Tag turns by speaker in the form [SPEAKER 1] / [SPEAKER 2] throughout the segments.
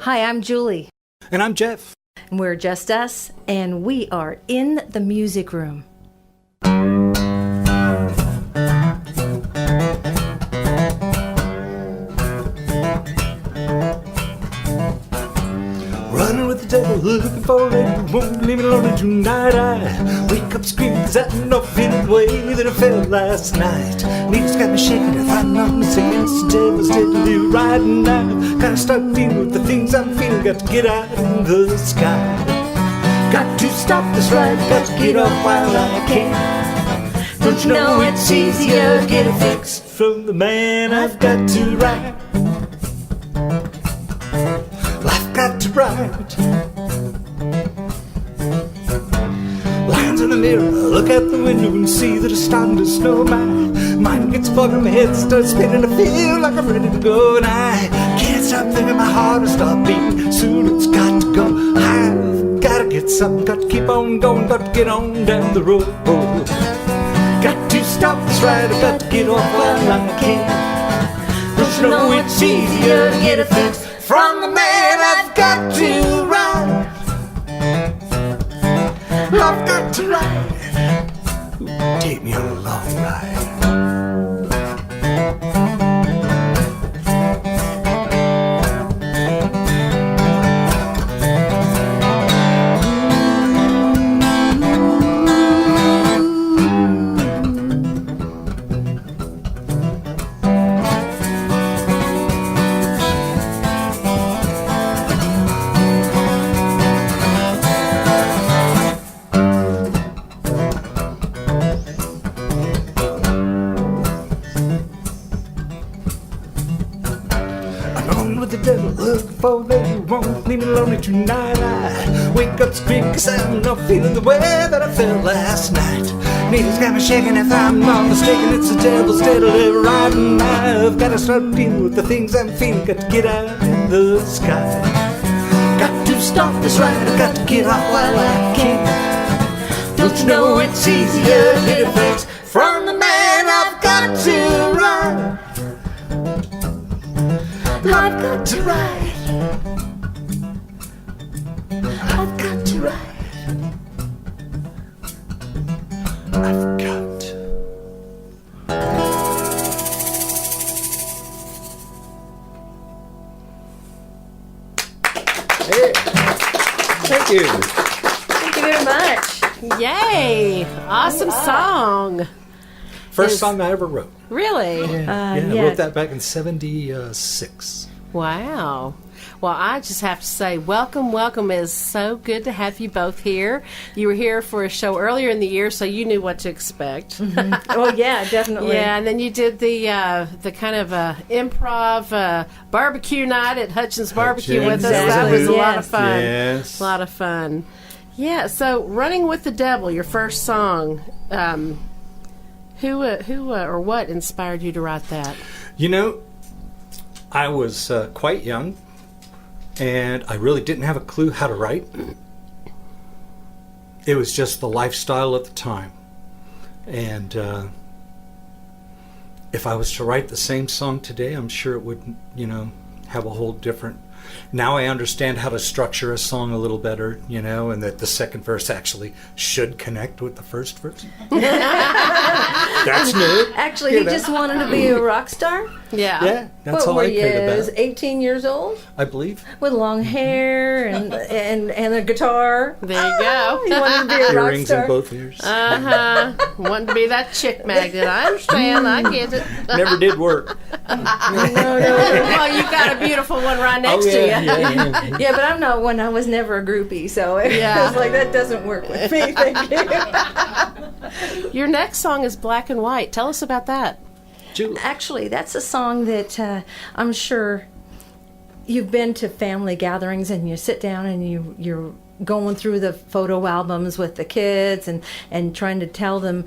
[SPEAKER 1] Hi, I'm Julie.
[SPEAKER 2] And I'm Jeff.
[SPEAKER 1] And we're Just Us, and we are in the music room.
[SPEAKER 2] Running with the devil, looking for it, won't leave me lonely tonight. I wake up screaming, cause I'm not feeling the way that I felt last night. Needles got me shaking, if I'm not mistaken, it's the devil's steadily riding now. Gotta start feeling with the things I'm feeling, got to get out in the sky. Got to stop this ride, got to get off while I can. Don't you know it's easier to get a fix from the man I've got to ride. Life got to ride. Lines in the mirror, look out the window and see that it's starting to snow. My mind gets fogged and my head starts spinning. I feel like I'm ready to go, and I can't stop thinking. My heart will stop beating. Soon it's got to go. I've gotta get something, got to keep on going, got to get on down the road. Got to stop this ride, I got to get off while I can. Don't you know it's easier to get a fix from the man I've got to ride. I've got to ride. Take me on a long ride. Leave me lonely tonight. I wake up screaming cause I'm not feeling the way that I felt last night. Needles got me shaking, if I'm not mistaken, it's the devil steadily riding. I've gotta start dealing with the things I'm feeling, got to get out in the sky. Got to stop this ride, I got to get off while I can. Don't you know it's easier to get a fix from the man I've got to ride. I've got to ride. I've got to ride. I've got to. Hey. Thank you.
[SPEAKER 1] Thank you very much.
[SPEAKER 3] Yay! Awesome song.
[SPEAKER 2] First song I ever wrote.
[SPEAKER 3] Really?
[SPEAKER 2] I wrote that back in 76.
[SPEAKER 3] Wow. Well, I just have to say, welcome. It is so good to have you both here. You were here for a show earlier in the year, so you knew what to expect.
[SPEAKER 1] Mm-hmm. Oh, yeah, definitely.
[SPEAKER 3] Yeah, and then you did the kind of improv barbecue night at Hutchins Barbecue with us. That was a lot of fun.
[SPEAKER 2] Yes.
[SPEAKER 3] A lot of fun. Yeah, so Running with the Devil, your first song. Who or what inspired you to write that?
[SPEAKER 2] You know, I was quite young, and I really didn't have a clue how to write. It was just the lifestyle at the time. And if I was to write the same song today, I'm sure it would, have a whole different... Now I understand how to structure a song a little better, and that the second verse actually should connect with the first verse. That's new.
[SPEAKER 1] Actually, he just wanted to be a rock star.
[SPEAKER 3] Yeah.
[SPEAKER 2] Yeah, that's all I cared about.
[SPEAKER 1] Was 18 years old?
[SPEAKER 2] I believe.
[SPEAKER 1] With long hair and a guitar.
[SPEAKER 3] There you go.
[SPEAKER 1] He wanted to be a rock
[SPEAKER 2] Earrings
[SPEAKER 1] star.
[SPEAKER 2] in both ears.
[SPEAKER 3] Wanting to be that chick magnet. I understand. I get it.
[SPEAKER 2] Never did work.
[SPEAKER 1] No.
[SPEAKER 3] Well, you got a beautiful one right next to you.
[SPEAKER 2] Yeah.
[SPEAKER 1] Yeah, but I'm not one. I was never a groupie, so it was like, that doesn't work with me. Thank you.
[SPEAKER 3] Your next song is Black and White. Tell us about that.
[SPEAKER 2] Julie.
[SPEAKER 1] Actually, that's a song that I'm sure you've been to family gatherings and you sit down and you're going through the photo albums with the kids and trying to tell them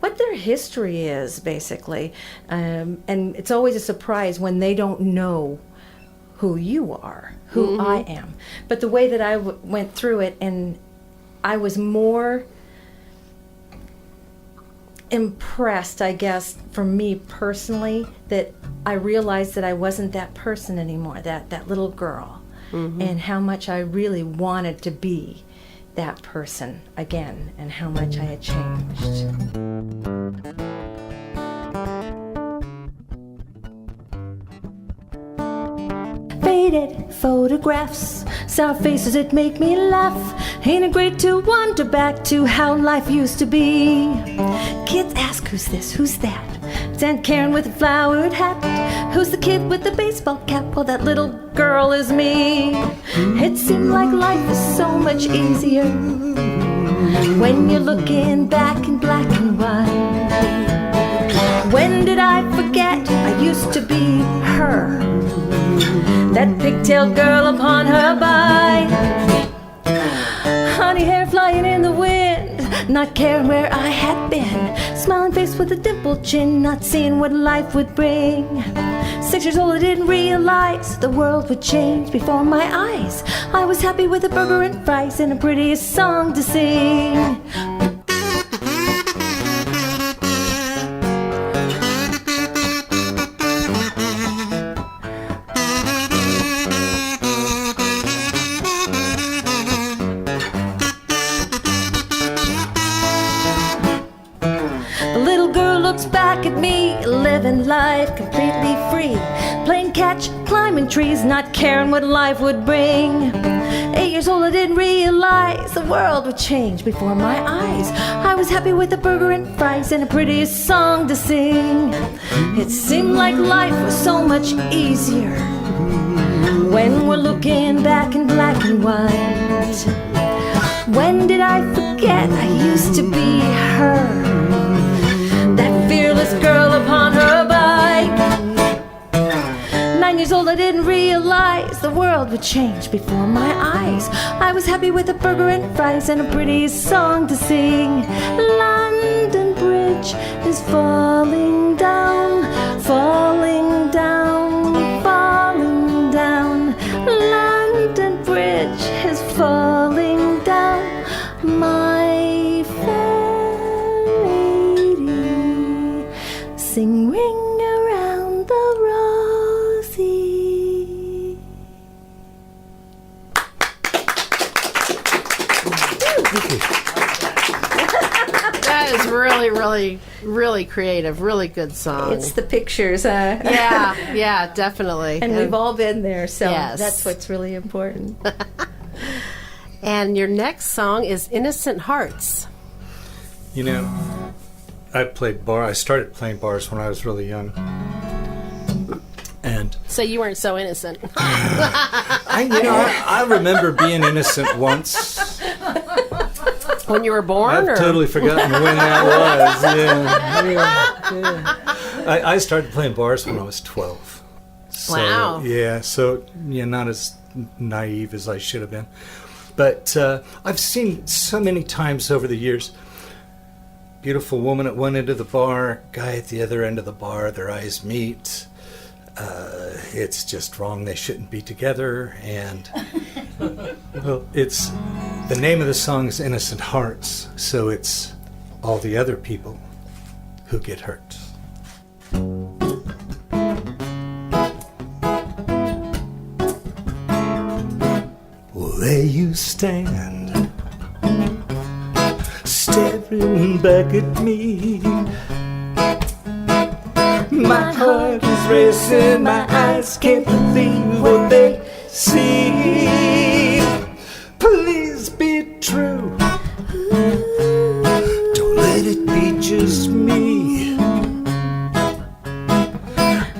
[SPEAKER 1] what their history is, basically. And it's always a surprise when they don't know who you are, who I am. But the way that I went through it, and I was more impressed, I guess, for me personally, that I realized that I wasn't that person anymore, that little girl. and how much I really wanted to be that person again, and how much I had changed. Faded photographs, sour faces that make me laugh. Ain't it great to wander back to how life used to be? Kids ask, who's this, who's that? It's Aunt Karen with a flowered hat. Who's the kid with the baseball cap? Well, that little girl is me. It seemed like life was so much easier when you're looking back in black and white. When did I forget I used to be her? That pigtailed girl upon her bike. Honey hair flying in the wind, not caring where I had been. Smiling face with a dimpled chin, not seeing what life would bring. 6 years old, I didn't realize the world would change before my eyes. I was happy with a burger and fries and a prettiest song to sing. Back at me, living life completely free, playing catch, climbing trees, not caring what life would bring. 8 years old, I didn't realize the world would change before my eyes. I was happy with a burger and fries and a prettiest song to sing. It seemed like life was so much easier when we're looking back in black and white. When did I forget I used to be her? Fearless girl upon her bike. 9 years old, I didn't realize the world would change before my eyes. I was happy with a burger and fries and a pretty song to sing. London Bridge is falling down, falling down, falling down. London Bridge is falling down. My sing ring around the rosy.
[SPEAKER 3] That is really creative, really good song.
[SPEAKER 1] It's the pictures.
[SPEAKER 3] Yeah, definitely.
[SPEAKER 1] And we've all been there, so
[SPEAKER 3] Yes.
[SPEAKER 1] that's what's really important.
[SPEAKER 3] And your next song is Innocent Hearts.
[SPEAKER 2] You know, I started playing bars when I was really young. And
[SPEAKER 3] So you weren't so innocent.
[SPEAKER 2] I remember being innocent once.
[SPEAKER 3] When you were born?
[SPEAKER 2] I've
[SPEAKER 3] or?
[SPEAKER 2] totally forgotten when that was. Yeah. I started playing bars when I was 12. So,
[SPEAKER 3] Wow.
[SPEAKER 2] Yeah, so not as naive as I should have been. But I've seen so many times over the years, beautiful woman at one end of the bar, guy at the other end of the bar, their eyes meet. It's just wrong. They shouldn't be together. And, well, it's the name of the song is Innocent Hearts. So it's all the other people who get hurt. Well, there you stand, staring back at me. My heart is racing, my eyes can't believe what they see. Please be true, don't let it be just me.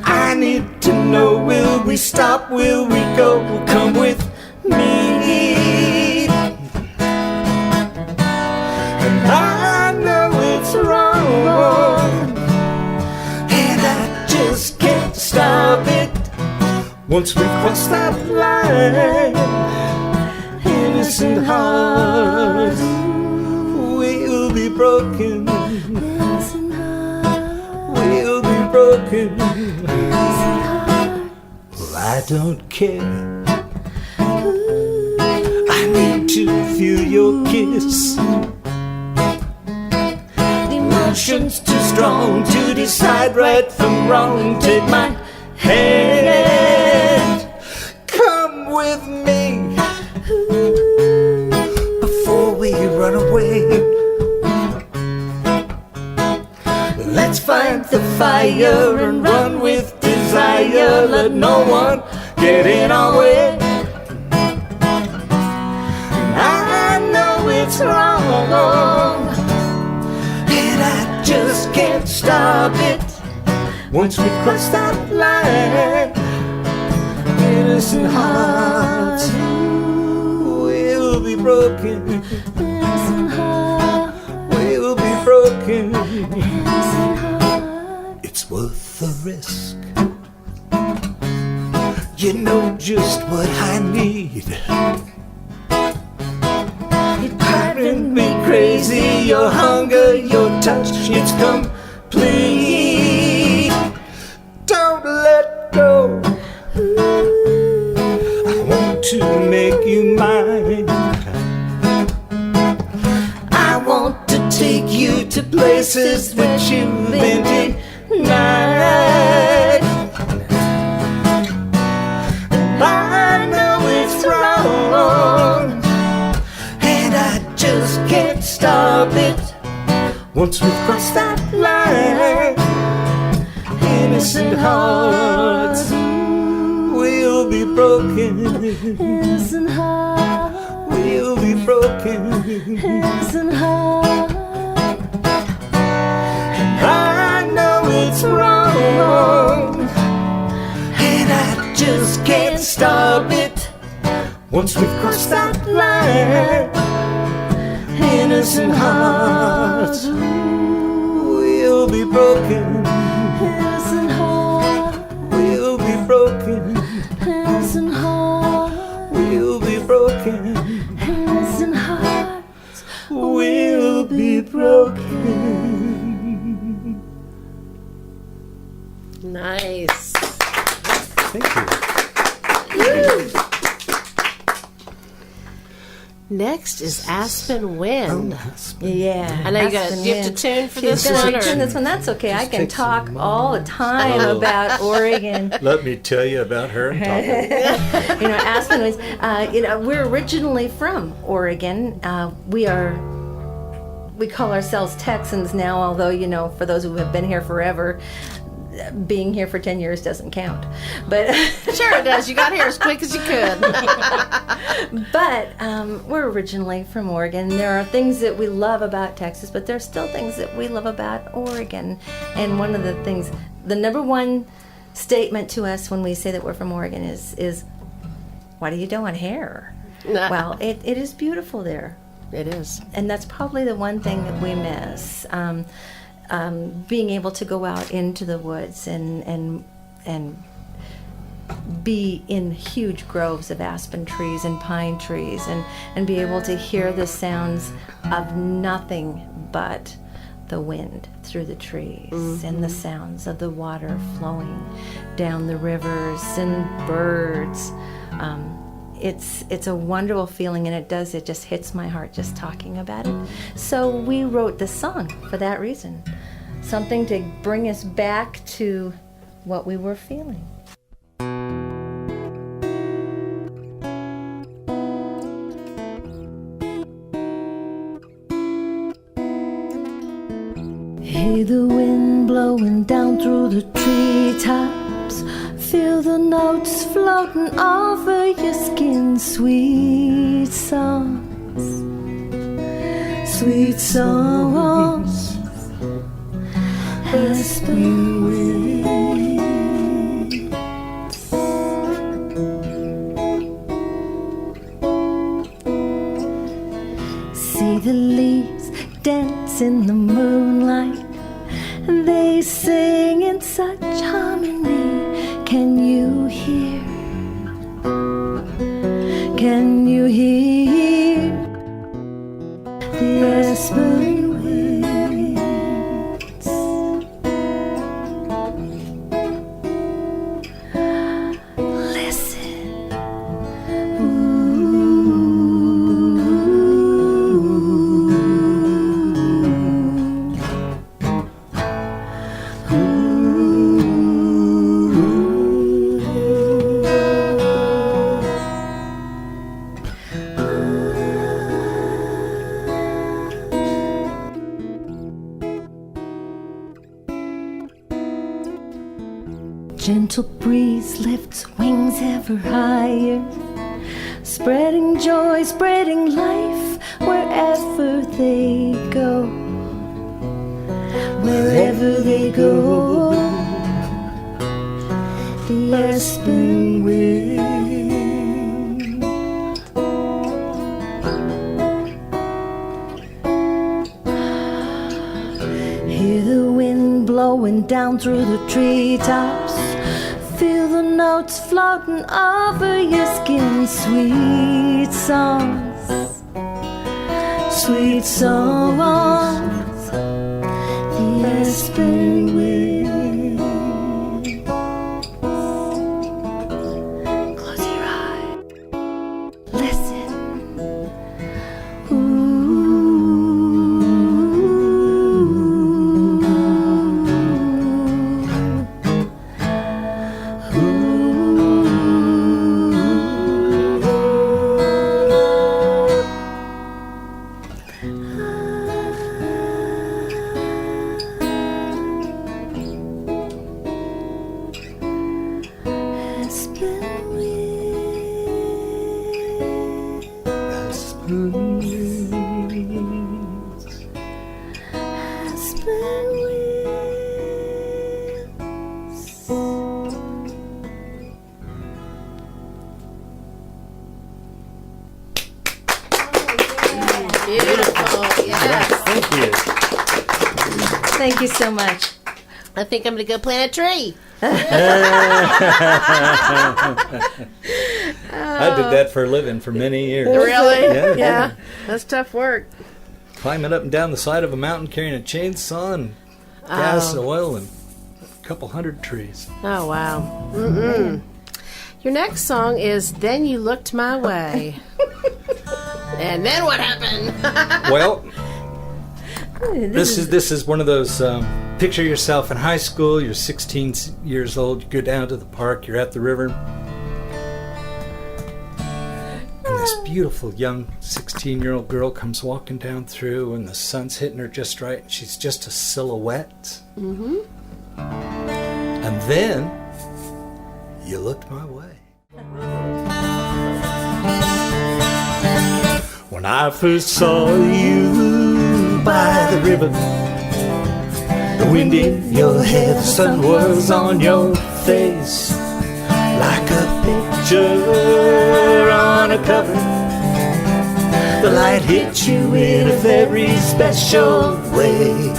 [SPEAKER 2] I need to know, will we stop, will we go, come with me. And I know it's wrong, and I just can't stop it. Once we cross that line, innocent hearts will be broken. We'll be broken. Well, I don't care. I need to feel your kiss. The emotion's too strong to decide right from wrong. Take my hand, come with me. Let's fight the fire and run with desire. Let no one get in our way. I know it's wrong, and I just can't stop it. Once we cross that line, innocent hearts will be broken. Innocent hearts will be broken. Innocent hearts. It's worth the risk. You know just what I need. You're driving me crazy. Your hunger, your touch, it's complete. Don't let go. I want to make you mine. I want to take you to places that you've been denied. I know it's wrong, and I just can't stop it. Once we've crossed that line, innocent hearts will be broken. Innocent hearts will be broken. Innocent hearts. I know it's wrong, and I just can't stop it. Once we've crossed that line, innocent hearts will be broken. Innocent hearts will be broken. Innocent hearts will be broken. Innocent hearts will be broken.
[SPEAKER 3] Nice.
[SPEAKER 2] Thank you.
[SPEAKER 3] Next is Aspen Wind.
[SPEAKER 1] Yeah.
[SPEAKER 3] I know you
[SPEAKER 1] Aspen
[SPEAKER 3] have to
[SPEAKER 1] Wind.
[SPEAKER 3] tune for
[SPEAKER 1] She's
[SPEAKER 3] this
[SPEAKER 1] gonna
[SPEAKER 3] one.
[SPEAKER 1] tune
[SPEAKER 3] Or,
[SPEAKER 1] this one. That's okay. I can
[SPEAKER 2] takes
[SPEAKER 1] talk
[SPEAKER 2] a
[SPEAKER 1] all the time
[SPEAKER 2] Oh.
[SPEAKER 1] about Oregon.
[SPEAKER 2] Let me tell you about her and talk.
[SPEAKER 1] Aspen was, we're originally from Oregon. We call ourselves Texans now, although, for those who have been here forever, being here for 10 years doesn't count. But
[SPEAKER 3] sure it does. You got here as quick as you could.
[SPEAKER 1] But we're originally from Oregon. There are things that we love about Texas, but there are still things that we love about Oregon. And one of the things, the number one statement to us when we say that we're from Oregon is what are you doing here? Well, it is beautiful there.
[SPEAKER 3] It is.
[SPEAKER 1] And that's probably the one thing that we miss. Being able to go out into the woods and be in huge groves of aspen trees and pine trees and be able to hear the sounds of nothing but the wind through the trees and the sounds of the water flowing down the rivers and birds. It's a wonderful feeling, and it just hits my heart just talking about it. So we wrote this song for that reason, something to bring us back to what we were feeling. Hey, the wind blowing down through the treetops. Feel the notes floating over your skin. Sweet songs, sweet songs. Aspen winds. See the leaves dance in the moonlight. They sing in such harmony. Can you hear? Can you hear the aspen winds? Listen. Ooh. gentle breeze lifts wings ever higher, spreading joy, spreading life wherever they go. Wherever they go, the aspen wind. Hear the wind blowing down through the treetops. Feel the notes floating over your skin. Sweet songs, sweet songs. The aspen wind. Close your eyes. Listen.
[SPEAKER 3] Beautiful. Yes.
[SPEAKER 4] Thank you.
[SPEAKER 1] Thank you so much.
[SPEAKER 3] I think I'm going to go plant a tree.
[SPEAKER 4] I did that for a living for many years.
[SPEAKER 3] Really?
[SPEAKER 4] Yeah.
[SPEAKER 3] That's tough work.
[SPEAKER 4] Climbing up and down the side of a mountain carrying a chainsaw and gas and oil and a couple hundred trees.
[SPEAKER 3] Oh, wow. Mm-mm. Your next song is Then You Looked My Way. And then what happened?
[SPEAKER 4] Well, this is one of those, picture yourself in high school, you're 16 years old, you go down to the park, you're at the river, and this beautiful young 16-year-old girl comes walking down through, and the sun's hitting her just right, and she's just a silhouette. Mm-hmm. And then, you looked my way. When I first saw you by the river, the wind in your hair, the sun was on your face, like a picture on a cover. The light hit you in a very special way.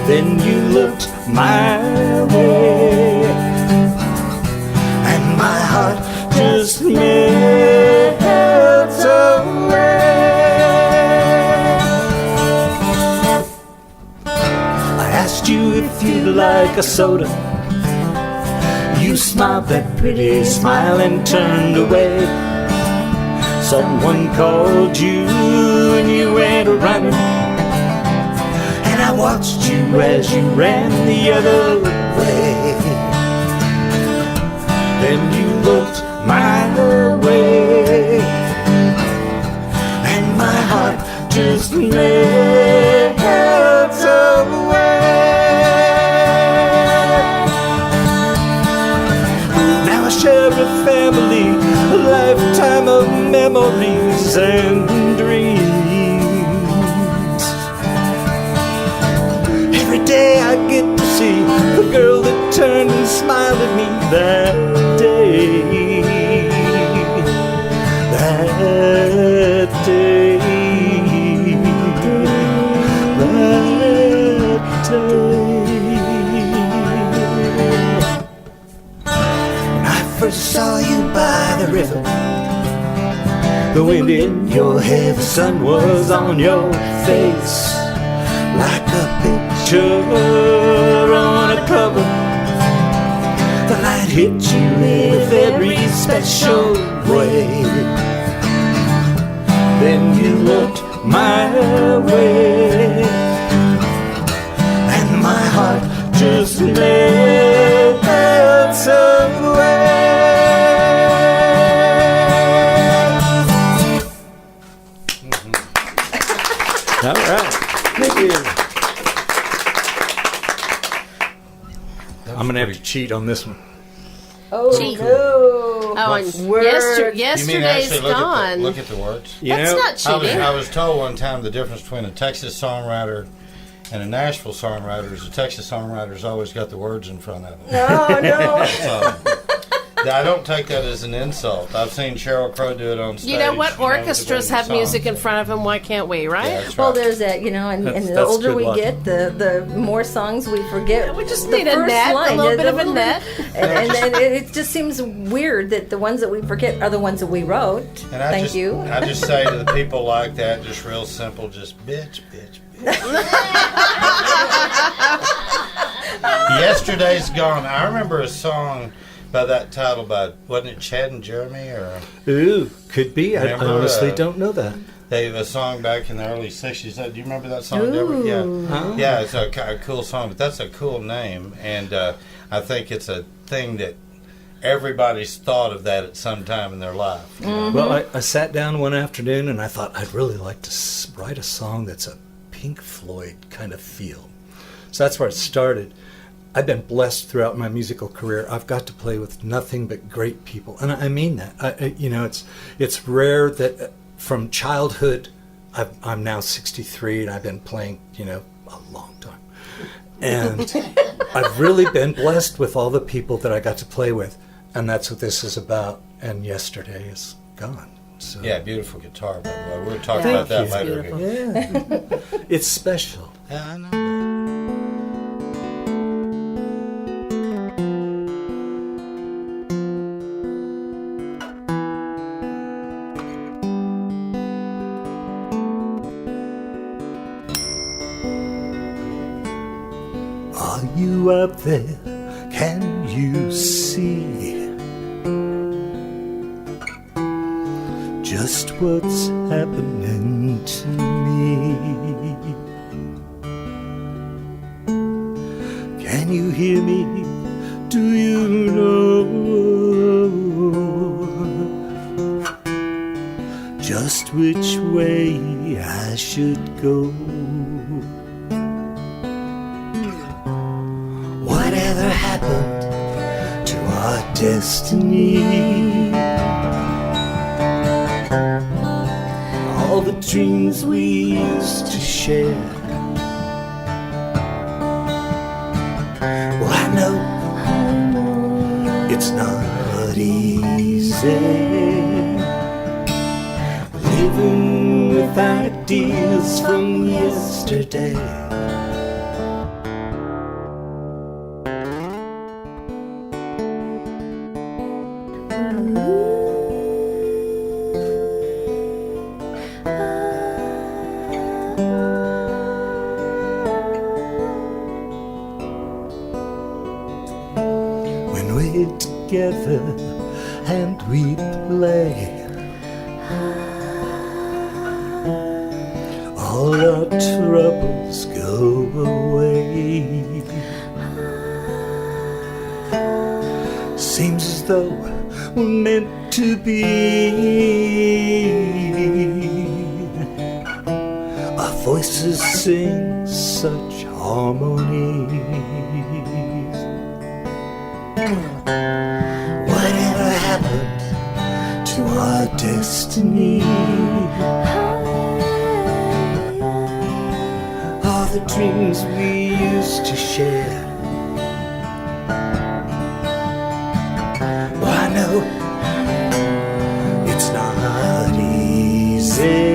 [SPEAKER 4] Then you looked my way, and my heart just melted away. I asked you if you'd like a soda. You smiled that pretty smile and turned away. Someone called you and you went running, and I watched you as you ran the other way. Then you looked my way, and my heart just melted away. Now I share a family, a lifetime of memories and dreams. Every day I get to see the girl that turned and smiled at me that day. That day. That day. When I first saw you by the river, the wind in your hair, the sun was on your face, like a picture on a cover. The light hit you in a very special way. Then you looked my way, and my heart just melted away. All right. Thank you.
[SPEAKER 2] I'm going to have to cheat on this one.
[SPEAKER 1] Oh,
[SPEAKER 3] Gee.
[SPEAKER 1] no.
[SPEAKER 3] Oh, and
[SPEAKER 1] Words.
[SPEAKER 5] You mean
[SPEAKER 3] yesterday's
[SPEAKER 5] actually
[SPEAKER 3] gone.
[SPEAKER 5] look at the words?
[SPEAKER 2] You
[SPEAKER 3] That's
[SPEAKER 2] know,
[SPEAKER 3] not cheating.
[SPEAKER 5] I was told one time the difference between a Texas songwriter and a Nashville songwriter is a Texas songwriter's always got the words in front of them.
[SPEAKER 1] Oh, no.
[SPEAKER 5] So, I don't take that as an insult. I've seen Sheryl Crow do it on stage.
[SPEAKER 3] You know what?
[SPEAKER 5] with the
[SPEAKER 3] Orchestras have
[SPEAKER 5] songs.
[SPEAKER 3] music in front of them. Why can't we, right?
[SPEAKER 5] Yeah, that's
[SPEAKER 1] Well,
[SPEAKER 5] right.
[SPEAKER 1] there's that, and the
[SPEAKER 2] That's
[SPEAKER 1] older
[SPEAKER 2] good
[SPEAKER 1] we
[SPEAKER 2] luck.
[SPEAKER 1] get, the more songs we forget.
[SPEAKER 3] We just
[SPEAKER 1] the
[SPEAKER 3] need a
[SPEAKER 1] first
[SPEAKER 3] net,
[SPEAKER 1] line,
[SPEAKER 3] a little
[SPEAKER 1] the
[SPEAKER 3] bit of a
[SPEAKER 1] little
[SPEAKER 3] net.
[SPEAKER 1] And it just seems weird that the ones that we forget are the ones that we wrote.
[SPEAKER 5] And I
[SPEAKER 1] Thank
[SPEAKER 5] just,
[SPEAKER 1] you.
[SPEAKER 5] I just say to the people like that, just real simple, just bitch, bitch, bitch. Yesterday's gone. I remember a song by that title wasn't it Chad and Jeremy or
[SPEAKER 2] Ooh, could be. I
[SPEAKER 5] Remember,
[SPEAKER 2] honestly don't know that.
[SPEAKER 5] they a song back in the early '60s? Do you remember that song, Deborah?
[SPEAKER 1] Ooh.
[SPEAKER 5] Yeah, yeah. It's a cool song, but that's a cool name, and I think it's a thing that everybody's thought of that at some time in their life. you know?
[SPEAKER 2] Well, I sat down one afternoon and I thought I'd really like to write a song that's a Pink Floyd kind of feel. So that's where it started. I've been blessed throughout my musical career. I've got to play with nothing but great people, and I mean that. It's rare that from childhood. I'm now 63, and I've been playing, a long time. And I've really been blessed with all the people that I got to play with, and that's what this is about. And yesterday is gone. So
[SPEAKER 5] Yeah, beautiful guitar, by the way. We'll talk
[SPEAKER 1] Thank
[SPEAKER 5] about that
[SPEAKER 2] you.
[SPEAKER 5] later.
[SPEAKER 3] Beautiful.
[SPEAKER 5] Here.
[SPEAKER 2] yeah, it's special.
[SPEAKER 5] Yeah, I know.
[SPEAKER 2] Are you up there? Can you see just what's happening to me? Can you hear me? Do you know just which way I should go? Whatever happened to our destiny? All the dreams we used to share. Well, I know it's not easy living with ideas from yesterday. When we're together and we play, all our troubles go away. Seems as though we're meant to be. Our voices sing such harmonies. Whatever happened to our destiny? All the dreams we used to share. Well, I know it's not easy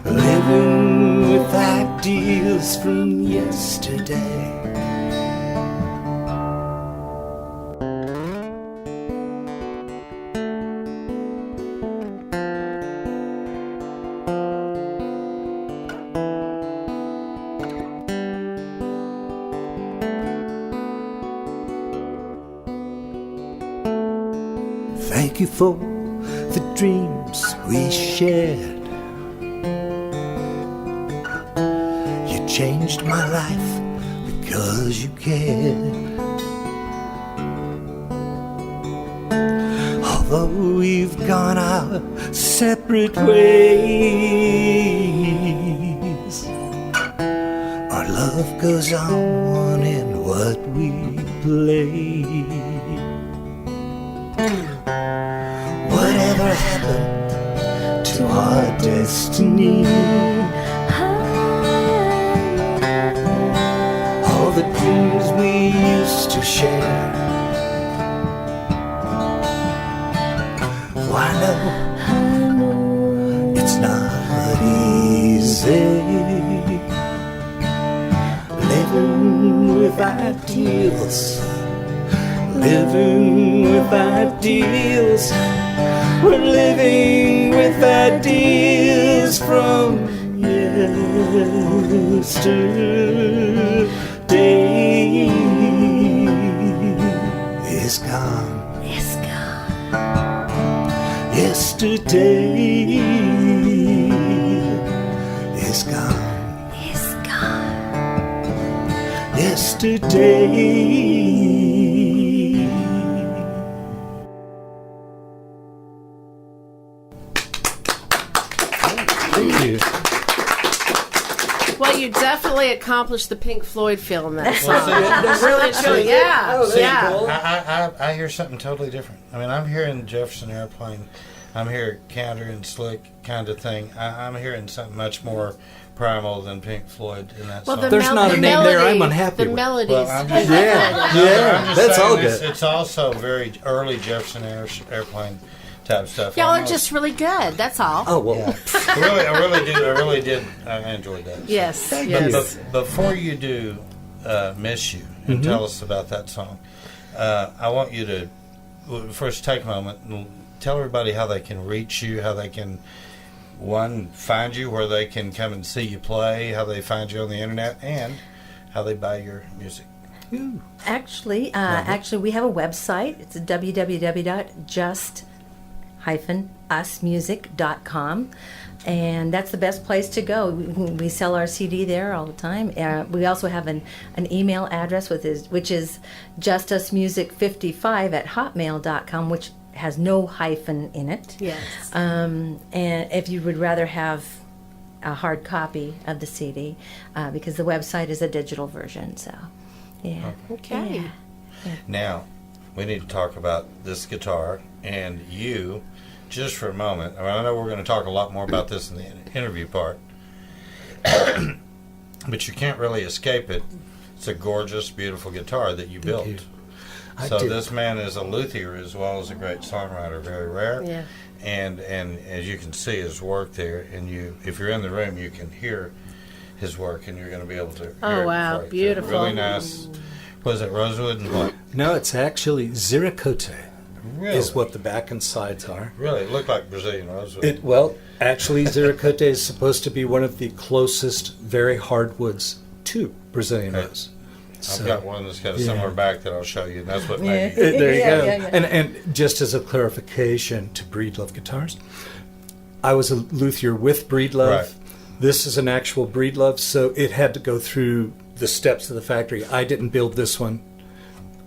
[SPEAKER 2] living with ideas from yesterday. Thank you for the dreams we shared. You changed my life because you cared. Although we've gone our separate ways, our love goes on in what we play. Whatever happened to our destiny? All the dreams we used to share. Why no, it's not easy living with ideals, living with ideals. We're living with ideas from yesterday. Is gone.
[SPEAKER 1] It's gone.
[SPEAKER 2] Yesterday is gone.
[SPEAKER 1] It's gone.
[SPEAKER 2] Yesterday. Thank you.
[SPEAKER 3] Well, you definitely accomplished the Pink Floyd feel in that song.
[SPEAKER 5] Well,
[SPEAKER 3] Really, yeah.
[SPEAKER 2] Oh,
[SPEAKER 3] yeah.
[SPEAKER 2] cool.
[SPEAKER 5] I hear something totally different. I mean, I'm hearing Jefferson Airplane. I'm hearing counter and slick kind of thing. I'm hearing something much more primal than Pink Floyd in that song.
[SPEAKER 2] There's not a name there I'm unhappy
[SPEAKER 3] the
[SPEAKER 2] with.
[SPEAKER 3] melodies.
[SPEAKER 5] Well, I'm just,
[SPEAKER 2] Yeah,
[SPEAKER 5] I'm just
[SPEAKER 2] that's
[SPEAKER 5] saying
[SPEAKER 2] all
[SPEAKER 5] it's,
[SPEAKER 2] good.
[SPEAKER 5] it's also very early Jefferson Airplane type stuff.
[SPEAKER 3] Y'all are
[SPEAKER 5] Almost-
[SPEAKER 3] just really good. That's all.
[SPEAKER 2] Oh, well.
[SPEAKER 5] Yeah. I really did. I enjoyed that.
[SPEAKER 3] Yes.
[SPEAKER 2] you.
[SPEAKER 3] Yes.
[SPEAKER 5] Before you do Miss You and tell us about that song, I want you to first take a moment and tell everybody how they can reach you, how they can, one, find you, where they can come and see you play, how they find you on the internet, and how they buy your music.
[SPEAKER 1] Actually, we have a website. It's www.just-usmusic.com, and that's the best place to go. We sell our CD there all the time. We also have an email address which is justusmusic55@hotmail.com, which has no hyphen in it.
[SPEAKER 3] Yes.
[SPEAKER 1] And if you would rather have a hard copy of the CD, because the website is a digital version, so yeah.
[SPEAKER 3] Okay.
[SPEAKER 1] Yeah.
[SPEAKER 5] Now, we need to talk about this guitar and you just for a moment. I mean, I know we're going to talk a lot more about this in the interview part, but you can't really escape it. It's a gorgeous, beautiful guitar that you built.
[SPEAKER 2] you. I
[SPEAKER 5] So
[SPEAKER 2] did.
[SPEAKER 5] this man is a luthier as well as a great songwriter, very rare.
[SPEAKER 3] Yeah.
[SPEAKER 5] And as you can see his work there, and if you're in the room, you can hear his work, and you're going to be able to hear
[SPEAKER 3] Oh,
[SPEAKER 5] it
[SPEAKER 3] wow.
[SPEAKER 5] before you-
[SPEAKER 3] Beautiful.
[SPEAKER 5] Really nice. Was it rosewood and what?
[SPEAKER 2] No, it's actually Ziricote
[SPEAKER 5] Really?
[SPEAKER 2] is what the back and sides are.
[SPEAKER 5] Really, it looked like Brazilian rosewood.
[SPEAKER 2] Actually, Ziricote is supposed to be one of the closest very hardwoods to Brazilian
[SPEAKER 5] Okay.
[SPEAKER 2] rose.
[SPEAKER 5] I've got one that's got a similar back that I'll show you, and that's what made me.
[SPEAKER 2] There you
[SPEAKER 1] Yeah,
[SPEAKER 2] go.
[SPEAKER 1] yeah, yeah.
[SPEAKER 2] And just as a clarification to Breedlove Guitars, I was a luthier with Breedlove.
[SPEAKER 5] Right.
[SPEAKER 2] This is an actual Breedlove, so it had to go through the steps of the factory. I didn't build this one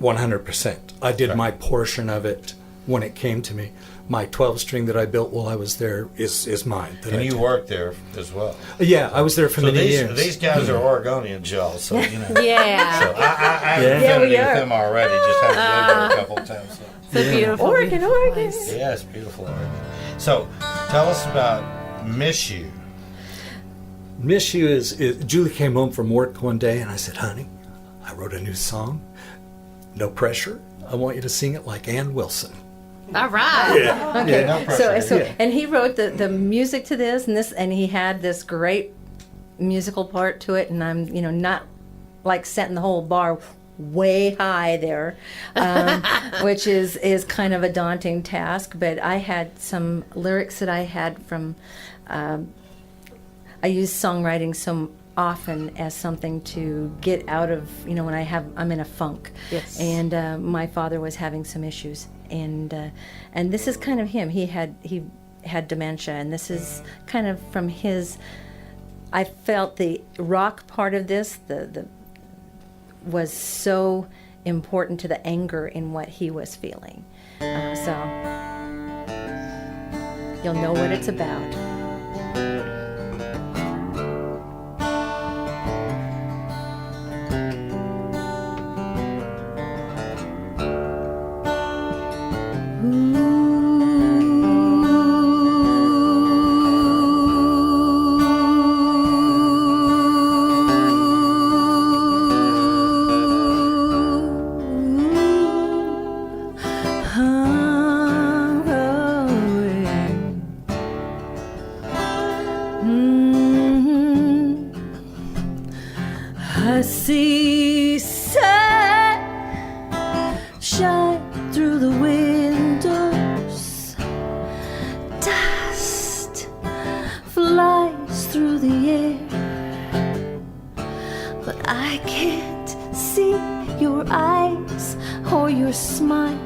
[SPEAKER 2] 100%. I did
[SPEAKER 5] Okay.
[SPEAKER 2] my portion of it when it came to me. My 12-string that I built while I was there is mine. that
[SPEAKER 5] And
[SPEAKER 2] I
[SPEAKER 5] you
[SPEAKER 2] took.
[SPEAKER 5] worked there as well.
[SPEAKER 2] Yeah, I was there for
[SPEAKER 5] So
[SPEAKER 2] many
[SPEAKER 5] these
[SPEAKER 2] years.
[SPEAKER 5] guys are Oregonians, y'all. So you know.
[SPEAKER 3] Yeah.
[SPEAKER 5] So I have
[SPEAKER 2] Yeah.
[SPEAKER 5] affinity
[SPEAKER 1] we
[SPEAKER 5] with
[SPEAKER 1] are.
[SPEAKER 5] them already. Just had to live there a couple of times. So.
[SPEAKER 3] It's a beautiful.
[SPEAKER 1] Oregon.
[SPEAKER 5] Yeah, it's beautiful Oregon. So tell us about Miss You.
[SPEAKER 2] Miss You is Julie came home from work one day and I said, honey, I wrote a new song. No pressure. I want you to sing it like Ann Wilson.
[SPEAKER 3] All right.
[SPEAKER 1] Okay.
[SPEAKER 5] Yeah, no pressure.
[SPEAKER 1] So and he wrote the music to this, and he had this great musical part to it, and I'm not like setting the whole bar way high there, which is kind of a daunting task. But I had some lyrics that I had from. I use songwriting so often as something to get out of when I'm in a funk.
[SPEAKER 3] Yes.
[SPEAKER 1] And my father was having some issues, and this is kind of him. He had dementia, and this is kind of from his. I felt the rock part of this was so important to the anger in what he was feeling. So you'll know what it's about. see sun shine through the windows. Dust flies through the air, but I can't see your eyes or your smile.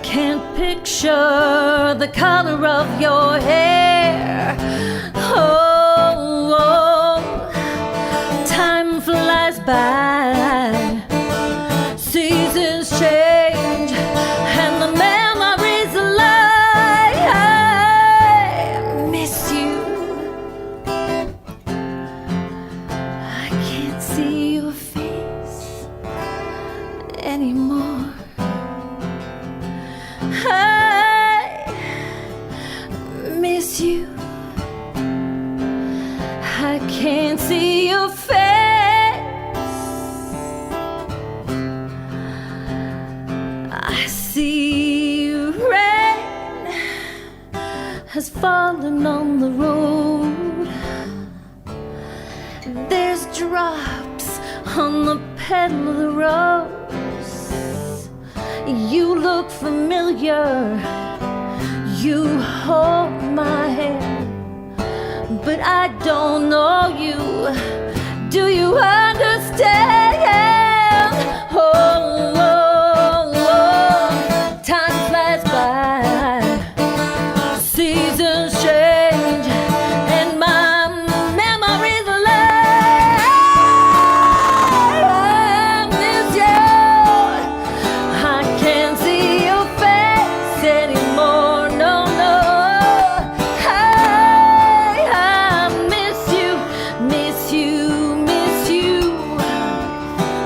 [SPEAKER 1] Can't picture the color of your hair. Oh, time flies by, seasons change, and the memories lie. I miss you. I can't see your face anymore. I miss you. I can't see your face. I see rain has fallen on the road. There's drops on the petal of the rose. You look familiar. You hold my hand, but I don't know you. Do you understand? Oh, oh, oh. Time flies by, seasons change, and my memories lie. I miss you. I can't see your face anymore. No, no. I miss you, miss you, miss you.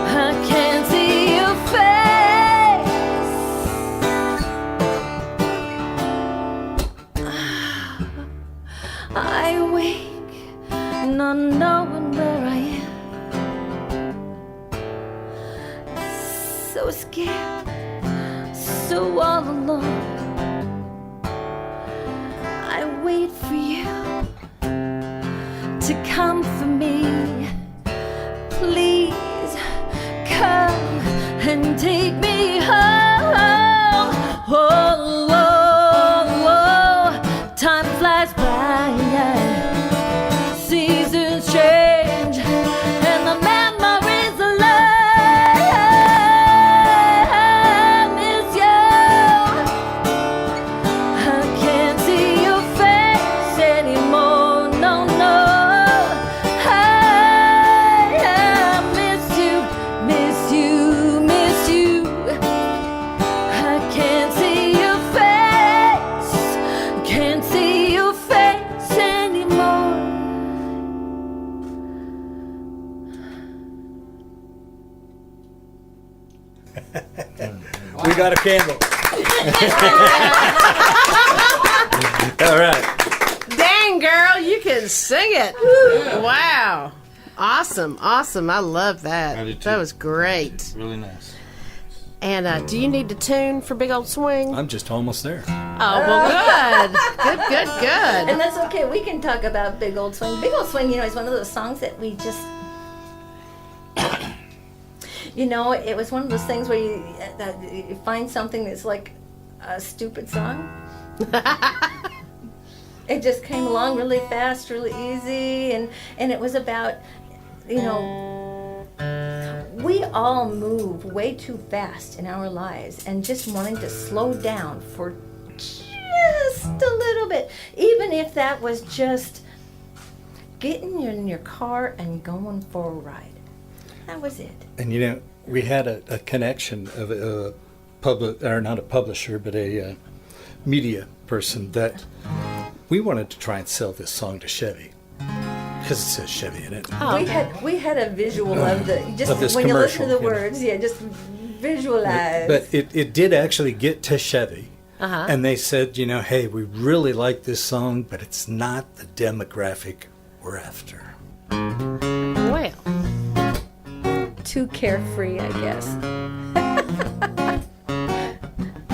[SPEAKER 1] I can't see your face. I wake not knowing where I am. So scared, so all alone. I wait for you to come for me. Please come and take me home. Oh, oh, oh. Time flies by, seasons change, and the memories lie. I miss you. I can't see your face anymore. No, no. I miss you, miss you, miss you. I can't see your face. Can't see your face anymore.
[SPEAKER 4] We got a candle. All right.
[SPEAKER 3] Dang, girl, you can sing it. Wow. Awesome, awesome. I love that.
[SPEAKER 5] I do too.
[SPEAKER 3] That was great.
[SPEAKER 5] Really nice.
[SPEAKER 3] And do you need to tune for Big Old Swing?
[SPEAKER 4] I'm just almost there.
[SPEAKER 3] Oh, well, good. Good, good, good.
[SPEAKER 1] And that's okay. We can talk about Big Old Swing. Big Old Swing, is one of those songs that we just, it was one of those things where you find something that's like a stupid song. It just came along really fast, really easy, and it was about, we all move way too fast in our lives, and just wanting to slow down for just a little bit, even if that was just getting in your car and going for a ride. That was it.
[SPEAKER 4] And we had a connection of a not a publisher, but a media person that we wanted to try and sell this song to Chevy because it says Chevy in it.
[SPEAKER 3] Oh.
[SPEAKER 1] We had a visual of the just
[SPEAKER 4] Of this
[SPEAKER 1] when you listen to the
[SPEAKER 4] commercial,
[SPEAKER 1] words, just visualize.
[SPEAKER 4] But it did actually get to Chevy.
[SPEAKER 3] Uh-huh.
[SPEAKER 4] And they said, hey, we really like this song, but it's not the demographic we're after.
[SPEAKER 3] Well,
[SPEAKER 1] Too carefree, I guess.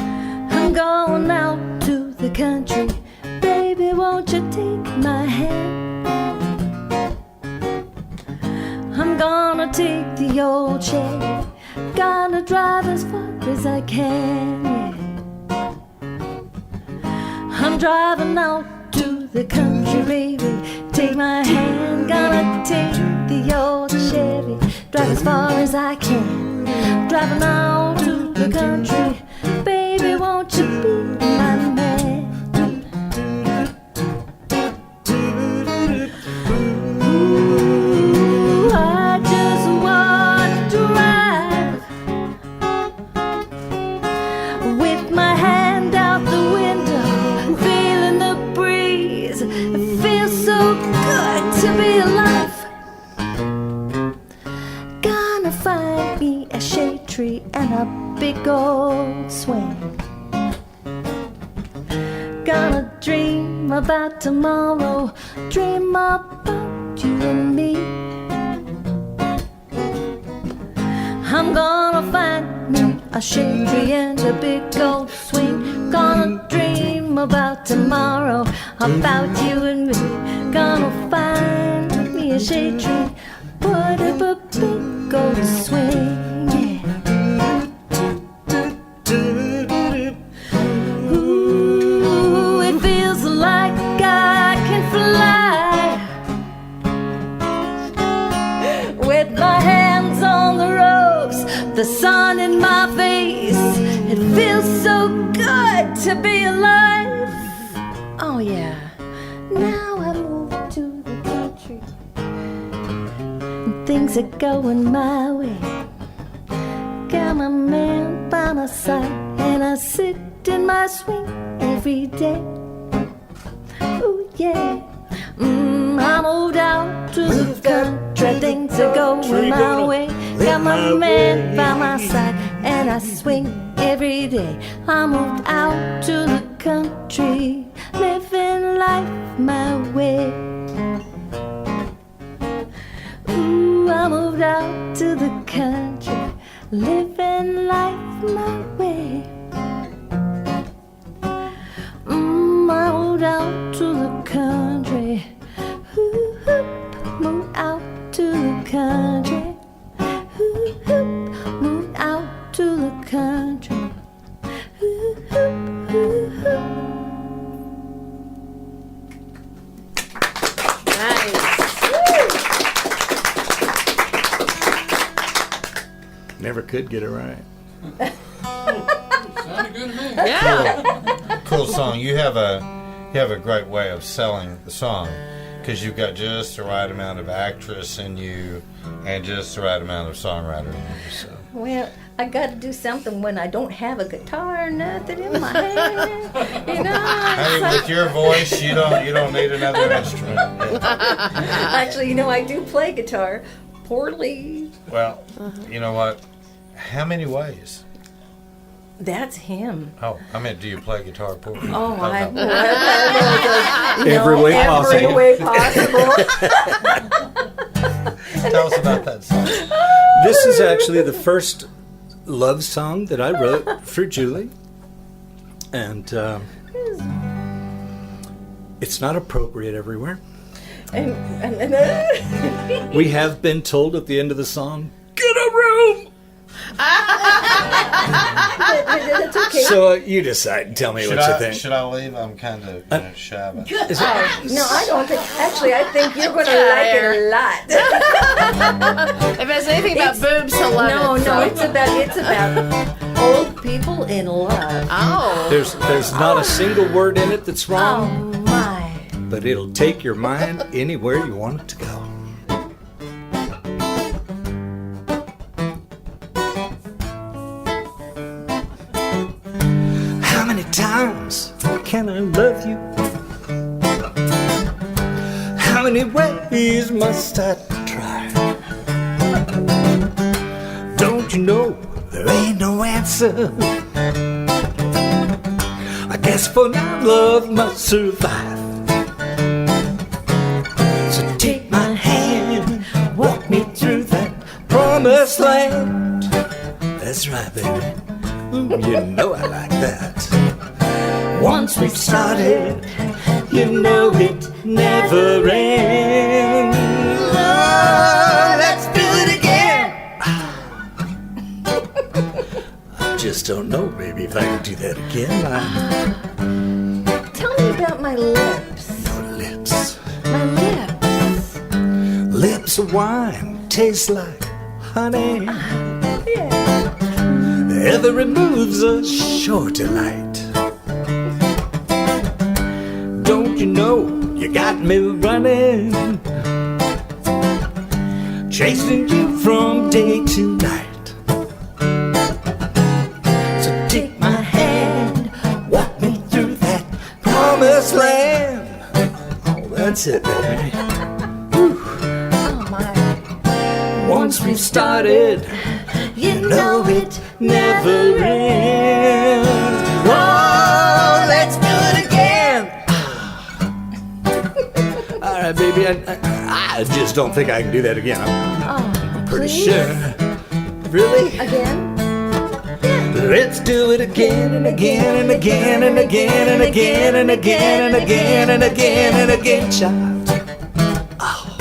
[SPEAKER 1] I'm going out to the country, baby, won't you take my hand? I'm gonna take the old Chevy, gonna drive as far as I can, yeah. I'm driving out to the country, baby, take my hand, gonna take the old Chevy, drive as far as I can. Driving out to the country, baby, won't you be my man? Ooh, I just want to ride with my hand out the window, feeling the breeze. It feels so good to be alive. Gonna find me a shade tree and a big old swing. Gonna dream about tomorrow, dream about you and me. I'm gonna find me a shade tree and a big old swing. Gonna dream about tomorrow, about you and me. Gonna find me a shade tree, put up a big old swing. Ooh, it feels like I can fly with my hands on the ropes, the sun in my face. It feels so good to be alive. Oh yeah, now I move to the country and things are going my way. Got my man by my side and I sit in my swing every day. Ooh yeah, I moved out to the country, things are going my way. Got my man by my side and I swing every day. I moved out to the country, living life my way. Ooh, I moved out to the country, living life my way. I moved out to the country. Ooh, moved out to the country. Ooh, moved out to the country.
[SPEAKER 3] Nice.
[SPEAKER 4] Never could get it right.
[SPEAKER 6] Sounded good to me.
[SPEAKER 3] Yeah.
[SPEAKER 5] Cool song. You have a great way of selling the song because you've got just the right amount of actress in you and just the right amount of songwriter in you. So.
[SPEAKER 1] Well, I got to do something when I don't have a guitar or nothing in my hand. You know,
[SPEAKER 5] Hey, with your voice, you don't need another instrument.
[SPEAKER 1] actually, you know, I do play guitar poorly.
[SPEAKER 5] Well, you know what? How many ways?
[SPEAKER 1] That's him.
[SPEAKER 5] Oh, I meant, do you play guitar poorly?
[SPEAKER 1] Oh, I
[SPEAKER 5] no.
[SPEAKER 4] Every way possible.
[SPEAKER 1] Every way possible.
[SPEAKER 5] Tell us about that song.
[SPEAKER 4] This is actually the first love song that I wrote for Julie. And it's not appropriate everywhere.
[SPEAKER 1] and
[SPEAKER 4] We have been told at the end of the song, get a room!
[SPEAKER 1] it's okay.
[SPEAKER 4] So you decide and tell me what you think.
[SPEAKER 5] Should I leave? I'm kind of shy about it.
[SPEAKER 1] No, I don't think. Actually, I think you're going to like it a lot.
[SPEAKER 3] If there's anything about boobs, he'll love
[SPEAKER 1] No,
[SPEAKER 3] it.
[SPEAKER 1] no,
[SPEAKER 3] so.
[SPEAKER 1] it's about old people in love.
[SPEAKER 3] Oh.
[SPEAKER 4] There's not a single word in it that's
[SPEAKER 1] Oh
[SPEAKER 4] wrong,
[SPEAKER 1] my!
[SPEAKER 4] but it'll take your mind anywhere you want it to go. How many times can I love you? How many ways must I try? Don't you know there ain't no answer? I guess for now love must survive. So take my hand, walk me through that promised land. That's right, baby. You know I like that. Once we've started, you know it never ends. Oh, let's be
[SPEAKER 2] just don't know, baby, if I could do that again.
[SPEAKER 1] Tell me about my lips.
[SPEAKER 2] Your lips.
[SPEAKER 1] My lips.
[SPEAKER 2] Lips of wine taste like honey.
[SPEAKER 1] Yeah.
[SPEAKER 2] Every move's a sure delight. Don't you know you got me running, chasing you from day to night. So take my hand, walk me through that promised land. Oh, that's it, baby.
[SPEAKER 1] Oh my.
[SPEAKER 2] Once we've started, you know it never ends. Oh, let's do it again. All right, baby, I just don't think I can do that again. I'm pretty
[SPEAKER 1] please?
[SPEAKER 2] sure. Really?
[SPEAKER 1] Again?
[SPEAKER 2] Let's do it again and again and again and again and again and again and again and again and again, child. Oh.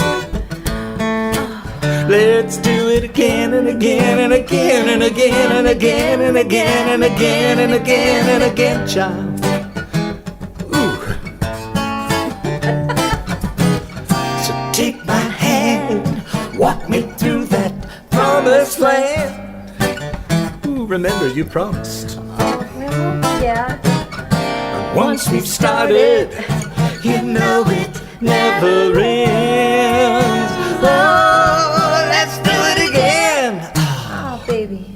[SPEAKER 2] Let's do it again and again and again and again and again and again and again and again and again, child. Ooh. So take my hand, walk me through that promised land. Ooh, remember you promised.
[SPEAKER 1] Yeah.
[SPEAKER 2] Once we've started, you know it never ends. Oh, let's do it again.
[SPEAKER 1] Oh, baby.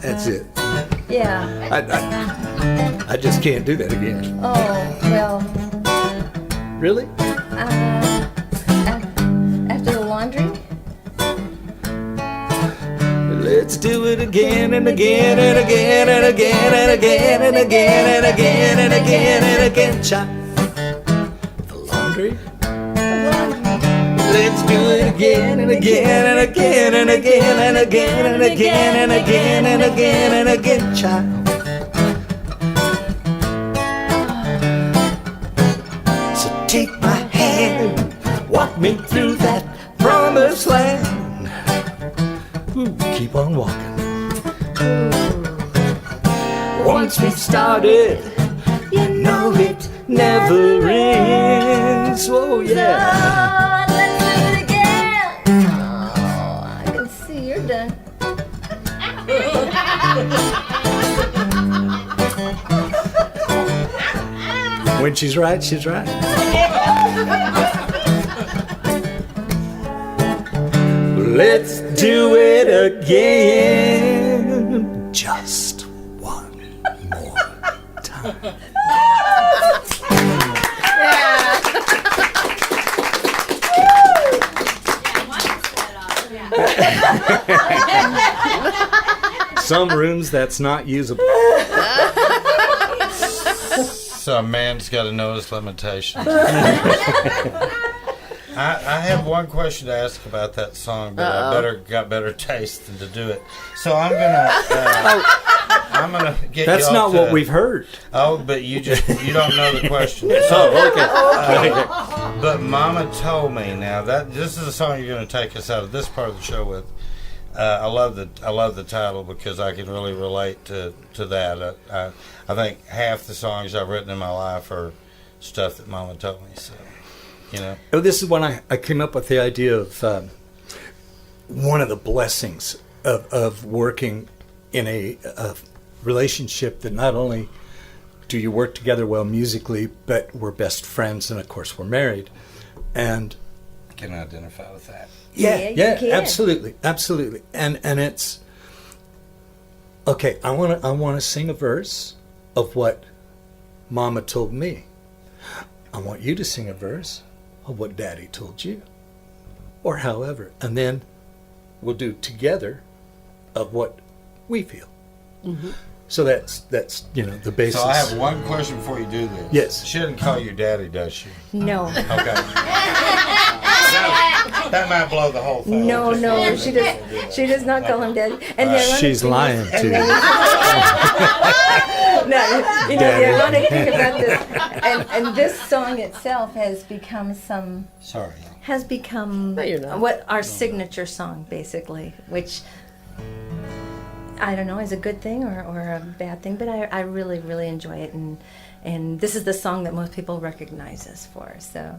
[SPEAKER 2] That's it.
[SPEAKER 1] Yeah.
[SPEAKER 2] I just can't do that again.
[SPEAKER 1] Oh, well,
[SPEAKER 2] Really?
[SPEAKER 1] after the laundry?
[SPEAKER 2] Let's do it again and again and again and again and again and again and again and again and again, child. The laundry? Let's do it again and again and again and again and again and again and again and again and again, child. So take my hand, walk me through that promised land. Ooh, keep on walking. Once we've started, you know it never ends. Oh yeah.
[SPEAKER 1] Oh, let's do it again. Oh, I can see you're done.
[SPEAKER 2] When she's right, she's right. Let's do it again. Just one more time. Some rooms that's not usable.
[SPEAKER 5] So a man's got to know his limitations. I have one question to ask about that song, but I got better taste than to do it. So I'm gonna get.
[SPEAKER 2] That's
[SPEAKER 5] you
[SPEAKER 2] not
[SPEAKER 5] all to,
[SPEAKER 2] what we've heard.
[SPEAKER 5] Oh, but you don't know the question.
[SPEAKER 2] Oh, okay.
[SPEAKER 5] But Mama told me now that this is a song you're going to take us out of this part of the show with. I love the title because I can really relate to that. I think half the songs I've written in my life are stuff that Mama told me. So, you know.
[SPEAKER 2] Oh, this is when I came up with the idea of one of the blessings of working in a relationship that not only do you work together well musically, but we're best friends, and of course we're married. And
[SPEAKER 5] I can identify with that.
[SPEAKER 1] Yeah, you can.
[SPEAKER 2] absolutely. And it's okay. I want to sing a verse of what Mama told me. I want you to sing a verse of what Daddy told you, or however, and then we'll do together of what we feel. Mm-hmm. So that's the basis.
[SPEAKER 5] So I have one question before you do this.
[SPEAKER 2] Yes.
[SPEAKER 5] She doesn't call you Daddy, does she?
[SPEAKER 1] No.
[SPEAKER 5] Okay. That might blow the whole thing.
[SPEAKER 1] No, she does not call him Daddy. And the ironic
[SPEAKER 2] She's
[SPEAKER 1] thing
[SPEAKER 2] lying
[SPEAKER 1] is-
[SPEAKER 2] too.
[SPEAKER 1] No, the ironic thing about this, and this song itself has become
[SPEAKER 3] No, you're not.
[SPEAKER 1] what our signature song, basically, which I don't know, is a good thing or a bad thing, but I really, really enjoy it, and this is the song that most people recognize us for, so.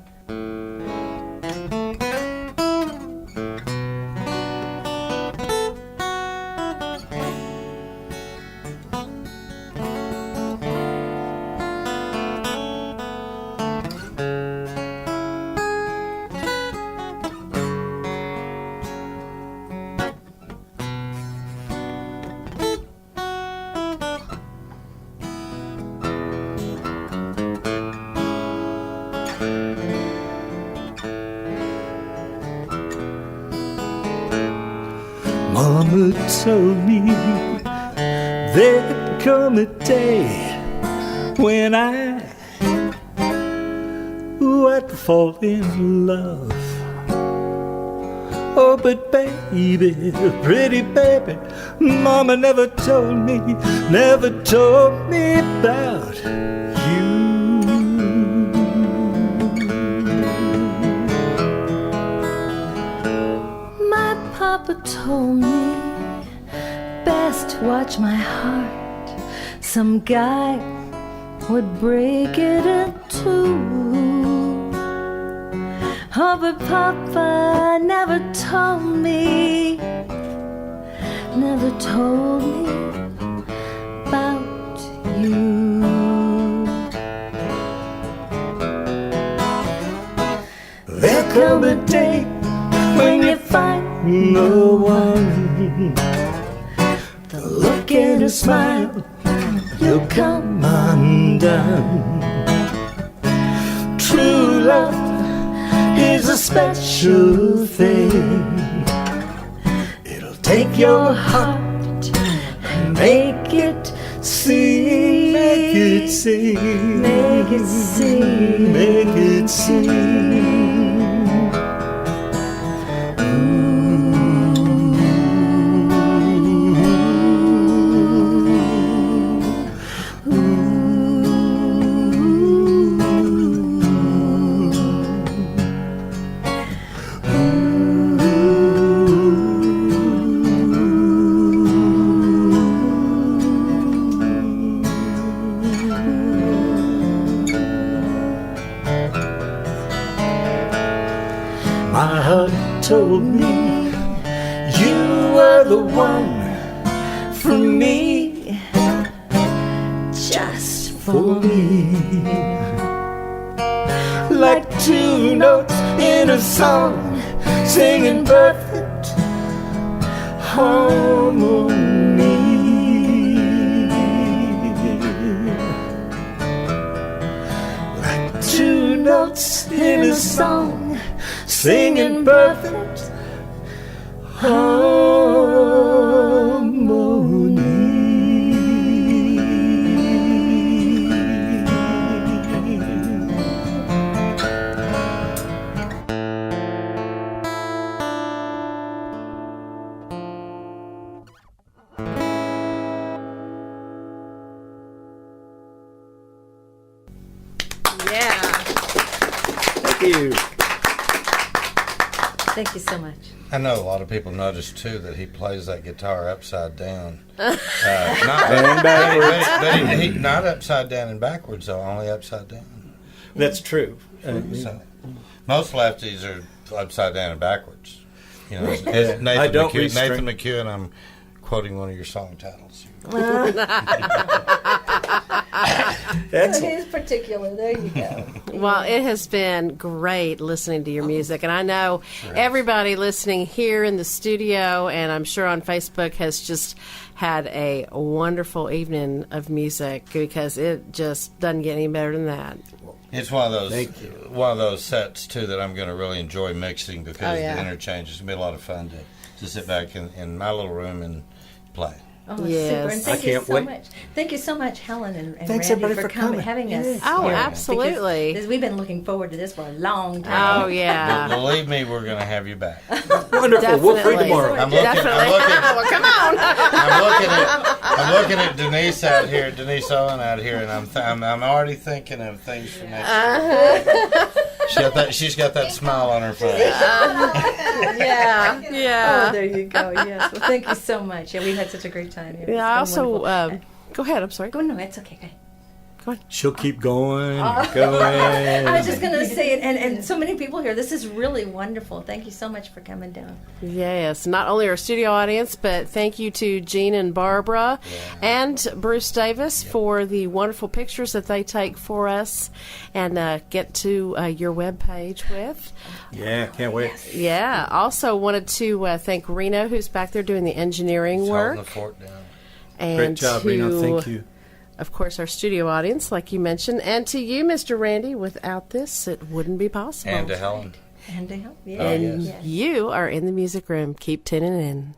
[SPEAKER 4] Mama told me there'd come a day when I would fall in love. Oh, but baby, pretty baby, Mama never told me about you.
[SPEAKER 1] My papa told me best to watch my heart. Some guy would break it in two. Oh, but Papa never told me about you.
[SPEAKER 4] There'll come a day when you find the one. The look in her smile, you'll come undone. True love is a special thing. It'll take your heart and make it sing, make it sing,
[SPEAKER 1] Make it sing.
[SPEAKER 4] make it sing. My heart told me you were the one for me, just for me. Like two notes in a song, singing perfect harmony. Like two notes in a song, singing perfect harmony.
[SPEAKER 3] Yeah.
[SPEAKER 4] Thank you.
[SPEAKER 1] Thank you so much.
[SPEAKER 5] I know a lot of people noticed too that he plays that guitar upside down. Not
[SPEAKER 4] And backwards.
[SPEAKER 5] but he not upside down and backwards though, only upside down.
[SPEAKER 4] That's true.
[SPEAKER 5] So, most lefties are upside down and backwards. You know, it's Nathan
[SPEAKER 4] I don't
[SPEAKER 5] McEwen.
[SPEAKER 4] restrain-
[SPEAKER 5] Nathan McEwen. I'm quoting one of your song titles.
[SPEAKER 4] Excellent.
[SPEAKER 1] He's particular. There you go.
[SPEAKER 3] Well, it has been great listening to your music, and I know everybody listening here in the studio, and I'm sure on Facebook, has just had a wonderful evening of music, because it just doesn't get any better than that.
[SPEAKER 5] It's one of those
[SPEAKER 4] Thank you.
[SPEAKER 5] one of those sets too that I'm going to really enjoy mixing because
[SPEAKER 3] Oh, yeah.
[SPEAKER 5] the interchange is going to be a lot of fun to sit back in my little room and play.
[SPEAKER 1] Oh,
[SPEAKER 3] Yes.
[SPEAKER 1] super. And thank
[SPEAKER 4] I
[SPEAKER 1] you
[SPEAKER 4] can't
[SPEAKER 1] so
[SPEAKER 4] wait.
[SPEAKER 1] much. Thank you so much, Helen and
[SPEAKER 4] Thanks,
[SPEAKER 1] Randy,
[SPEAKER 4] everybody,
[SPEAKER 1] for
[SPEAKER 4] for coming.
[SPEAKER 1] having us.
[SPEAKER 4] Yes.
[SPEAKER 3] Oh,
[SPEAKER 1] here,
[SPEAKER 3] absolutely.
[SPEAKER 1] because we've been looking forward to this for a long time.
[SPEAKER 3] Oh, yeah.
[SPEAKER 5] Believe me, we're going to have you back.
[SPEAKER 4] Wonderful. We'll free
[SPEAKER 3] Definitely.
[SPEAKER 4] tomorrow.
[SPEAKER 5] I'm looking.
[SPEAKER 3] Definitely.
[SPEAKER 5] I'm
[SPEAKER 3] Come on.
[SPEAKER 5] looking at Denise out here, Denise Owen out here, and I'm already thinking of things for next year. She's got that smile on her face.
[SPEAKER 3] Yeah, yeah.
[SPEAKER 1] Oh, there you go. Yes. Well, thank you so much. Yeah, we had such a great time here.
[SPEAKER 3] Yeah, I
[SPEAKER 1] It's been
[SPEAKER 3] also,
[SPEAKER 1] wonderful.
[SPEAKER 3] go ahead, I'm sorry.
[SPEAKER 1] Go, no, it's okay. Go ahead.
[SPEAKER 4] She'll keep going, going.
[SPEAKER 1] I was just going to say it, and so many people here. This is really wonderful. Thank you so much for coming down.
[SPEAKER 3] Yes, not only our studio audience, but thank you to Gene and Barbara and Bruce Davis for the wonderful pictures that they take for us and get to your webpage with.
[SPEAKER 4] Yeah, can't wait.
[SPEAKER 3] Yeah, also wanted to thank Reno, who's back there doing the engineering
[SPEAKER 5] Holding
[SPEAKER 3] work.
[SPEAKER 5] the fort down.
[SPEAKER 3] And
[SPEAKER 4] Great job,
[SPEAKER 3] to,
[SPEAKER 4] Reno. Thank you.
[SPEAKER 3] Of course, our studio audience, like you mentioned, and to you, Mr. Randy. Without this, it wouldn't be possible.
[SPEAKER 5] And to Helen.
[SPEAKER 1] And to help. Yeah.
[SPEAKER 5] Oh,
[SPEAKER 3] And
[SPEAKER 5] yes.
[SPEAKER 3] you are in the music room. Keep tuning in.